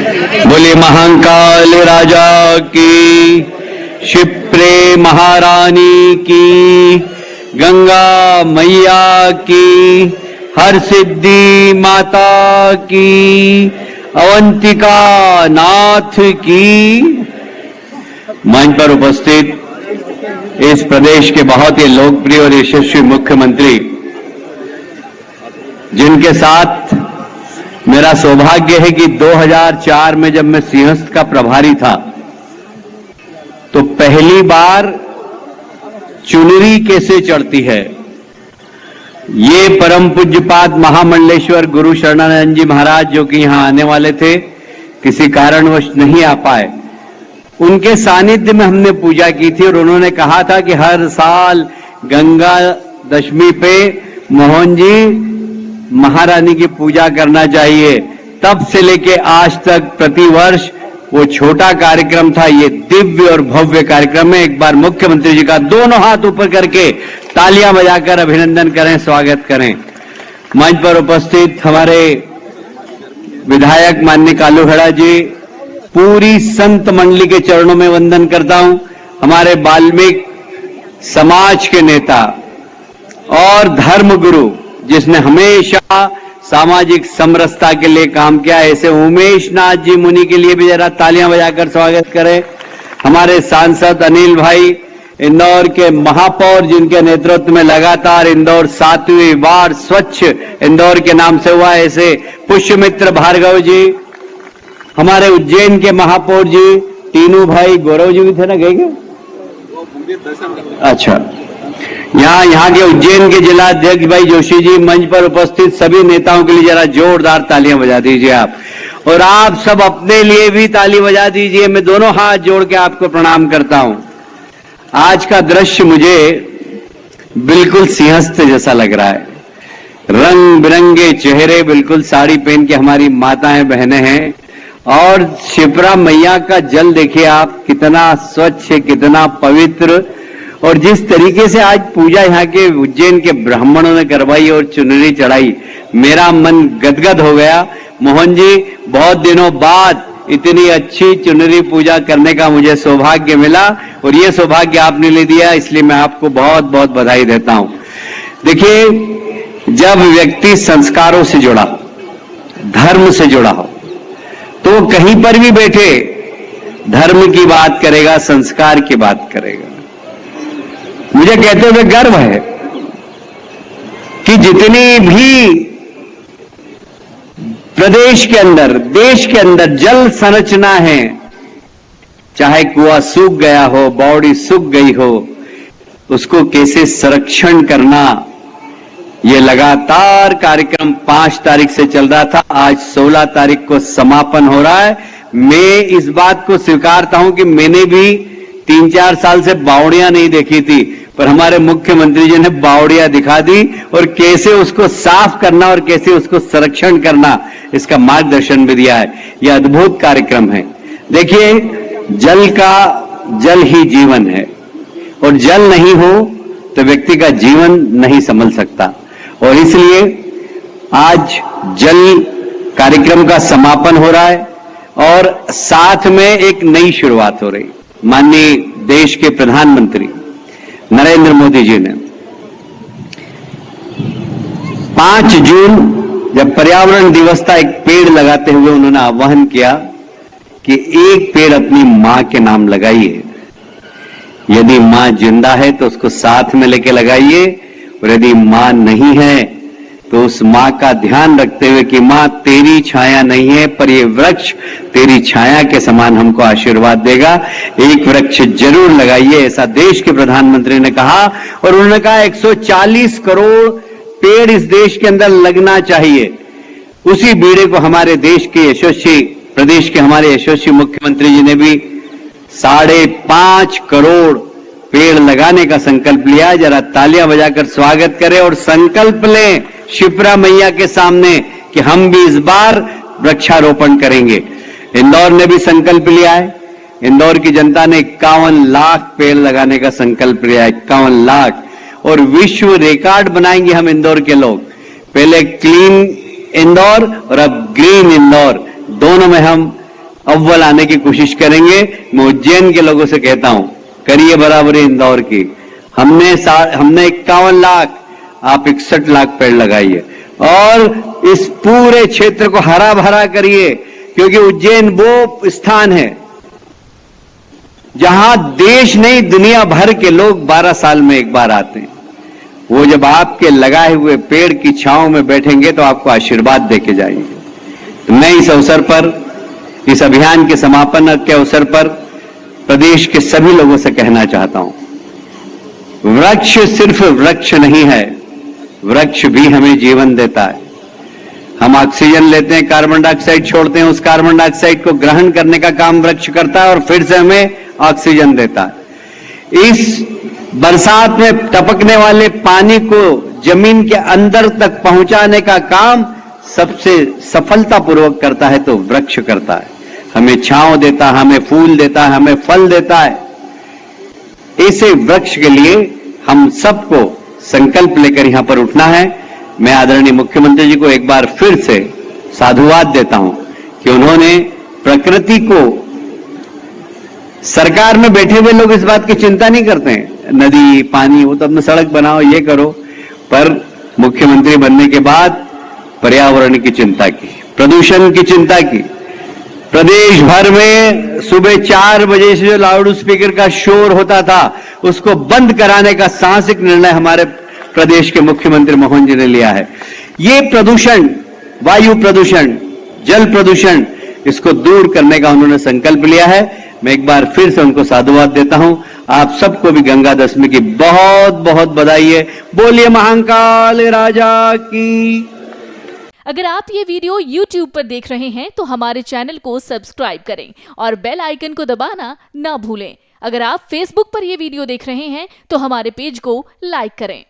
बोले महाकाल राजा की, शिप्रे महारानी की, गंगा मैया की, हर सिद्धि माता की, अवंतिका नाथ की। मंच पर उपस्थित इस प्रदेश के बहुत ही लोकप्रिय और यशस्वी मुख्यमंत्री, जिनके साथ मेरा सौभाग्य है कि 2004 में जब मैं सिंहस्थ का प्रभारी था तो पहली बार चुनरी कैसे चढ़ती है, ये परम पूज्यपाद महामंडलेश्वर गुरु शरणानंद जी महाराज, जो कि यहां आने वाले थे, किसी कारणवश नहीं आ पाए, उनके सानिध्य में हमने पूजा की थी। और उन्होंने कहा था कि हर साल गंगा दशमी पे मोहन जी महारानी की पूजा करना चाहिए। तब से लेके आज तक प्रतिवर्ष वो छोटा कार्यक्रम था, ये दिव्य और भव्य कार्यक्रम है। एक बार मुख्यमंत्री जी का दोनों हाथ ऊपर करके तालियां बजाकर अभिनंदन करें, स्वागत करें। मंच पर उपस्थित हमारे विधायक माननीय कालू खड़ा जी, पूरी संत मंडली के चरणों में वंदन करता हूं। हमारे वाल्मीकि समाज के नेता और धर्मगुरु, जिसने हमेशा सामाजिक समरसता के लिए काम किया, ऐसे उमेश नाथ जी मुनि के लिए भी जरा तालियां बजाकर स्वागत करें। हमारे सांसद अनिल भाई, इंदौर के महापौर, जिनके नेतृत्व में लगातार इंदौर 7वीं बार स्वच्छ इंदौर के नाम से हुआ, ऐसे पुष्यमित्र भार्गव जी, हमारे उज्जैन के महापौर जी तीनू भाई, गौरव जी भी थे ना, गए क्या? अच्छा, यहाँ के उज्जैन के जिला अध्यक्ष भाई जोशी जी, मंच पर उपस्थित सभी नेताओं के लिए जरा जोरदार तालियां बजा दीजिए आप, और आप सब अपने लिए भी ताली बजा दीजिए। मैं दोनों हाथ जोड़ के आपको प्रणाम करता हूं। आज का दृश्य मुझे बिल्कुल सिंहस्थ जैसा लग रहा है। रंग बिरंगे चेहरे, बिल्कुल साड़ी पहन के हमारी माताएं बहनें हैं, और शिप्रा मैया का जल देखिए आप, कितना स्वच्छ है, कितना पवित्र। और जिस तरीके से आज पूजा यहाँ के उज्जैन के ब्राह्मणों ने करवाई और चुनरी चढ़ाई, मेरा मन गदगद हो गया। मोहन जी, बहुत दिनों बाद इतनी अच्छी चुनरी पूजा करने का मुझे सौभाग्य मिला, और ये सौभाग्य आपने ले दिया, इसलिए मैं आपको बहुत बहुत बधाई देता हूं। देखिए, जब व्यक्ति संस्कारों से जुड़ा, धर्म से जुड़ा हो, तो कहीं पर भी बैठे धर्म की बात करेगा, संस्कार की बात करेगा। मुझे कहते हुए गर्व है कि जितनी भी प्रदेश के अंदर, देश के अंदर जल संरचना है, चाहे कुआं सूख गया हो, बावड़ी सूख गई हो, उसको कैसे संरक्षण करना, ये लगातार कार्यक्रम 5 तारीख से चल रहा था। आज 16 तारीख को समापन हो रहा है। मैं इस बात को स्वीकारता हूं कि मैंने भी 3-4 साल से बावड़ियां नहीं देखी थी, पर हमारे मुख्यमंत्री जी ने बावड़ियां दिखा दी, और कैसे उसको साफ करना और कैसे उसको संरक्षण करना, इसका मार्गदर्शन भी दिया है। यह अद्भुत कार्यक्रम है। देखिए, जल ही जीवन है, और जल नहीं हो तो व्यक्ति का जीवन नहीं संभल सकता। और इसलिए आज जल कार्यक्रम का समापन हो रहा है, और साथ में एक नई शुरुआत हो रही। माननीय देश के प्रधानमंत्री नरेंद्र मोदी जी ने 5 जून जब पर्यावरण दिवस था, एक पेड़ लगाते हुए उन्होंने आह्वान किया कि एक पेड़ अपनी मां के नाम लगाइए। यदि मां जिंदा है तो उसको साथ में लेके लगाइए, और यदि मां नहीं है तो उस मां का ध्यान रखते हुए कि मां तेरी छाया नहीं है, पर ये वृक्ष तेरी छाया के समान हमको आशीर्वाद देगा, एक वृक्ष जरूर लगाइए, ऐसा देश के प्रधानमंत्री ने कहा। और उन्होंने कहा 140 करोड़ पेड़ इस देश के अंदर लगना चाहिए। उसी बीड़े को हमारे देश के यशस्वी, प्रदेश के हमारे यशस्वी मुख्यमंत्री जी ने भी 5.5 करोड़ पेड़ लगाने का संकल्प लिया। जरा तालियां बजाकर स्वागत करें और संकल्प लें शिप्रा मैया के सामने कि हम भी इस बार वृक्षारोपण करेंगे। इंदौर ने भी संकल्प लिया है। इंदौर की जनता ने 51 लाख पेड़ लगाने का संकल्प लिया है, 51 लाख। और विश्व रिकॉर्ड बनाएंगे हम इंदौर के लोग। पहले क्लीन इंदौर और अब ग्रीन इंदौर, दोनों में हम अव्वल आने की कोशिश करेंगे। मैं उज्जैन के लोगों से कहता हूं, करिए बराबरी इंदौर की। हमने 51 लाख, आप 61 लाख पेड़ लगाइए और इस पूरे क्षेत्र को हरा भरा करिए, क्योंकि उज्जैन वो स्थान है जहां देश नहीं दुनिया भर के लोग 12 साल में एक बार आते हैं। वो जब आपके लगाए हुए पेड़ की छांव में बैठेंगे तो आपको आशीर्वाद देके जाएंगे। मैं इस अवसर पर, इस अभियान के समापन के अवसर पर प्रदेश के सभी लोगों से कहना चाहता हूं, वृक्ष सिर्फ वृक्ष नहीं है, वृक्ष भी हमें जीवन देता है। हम ऑक्सीजन लेते हैं, कार्बन डाइऑक्साइड छोड़ते हैं, उस कार्बन डाइऑक्साइड को ग्रहण करने का काम वृक्ष करता है और फिर से हमें ऑक्सीजन देता है। इस बरसात में टपकने वाले पानी को जमीन के अंदर तक पहुंचाने का काम सबसे सफलतापूर्वक करता है तो वृक्ष करता है। हमें छांव देता है, हमें फूल देता है, हमें फल देता है। ऐसे वृक्ष के लिए हम सबको संकल्प लेकर यहां पर उठना है। मैं आदरणीय मुख्यमंत्री जी को एक बार फिर से साधुवाद देता हूं कि उन्होंने प्रकृति को, सरकार में बैठे हुए लोग इस बात की चिंता नहीं करते हैं, नदी पानी वो तो अपना सड़क बनाओ ये करो, पर मुख्यमंत्री बनने के बाद पर्यावरण की चिंता की, प्रदूषण की चिंता की। प्रदेश भर में सुबह 4 बजे से जो लाउड स्पीकर का शोर होता था उसको बंद कराने का साहसिक निर्णय हमारे प्रदेश के मुख्यमंत्री मोहन जी ने लिया है। ये प्रदूषण, वायु प्रदूषण, जल प्रदूषण, इसको दूर करने का उन्होंने संकल्प लिया है। मैं एक बार फिर से उनको साधुवाद देता हूं। आप सबको भी गंगा दशमी की बहुत बहुत बधाई है। बोलिए महाकाल राजा की। अगर आप ये वीडियो YouTube पर देख रहे हैं तो हमारे चैनल को सब्सक्राइब करें और बेल आइकन को दबाना ना भूलें। अगर आप Facebook पर ये वीडियो देख रहे हैं तो हमारे पेज को लाइक करें।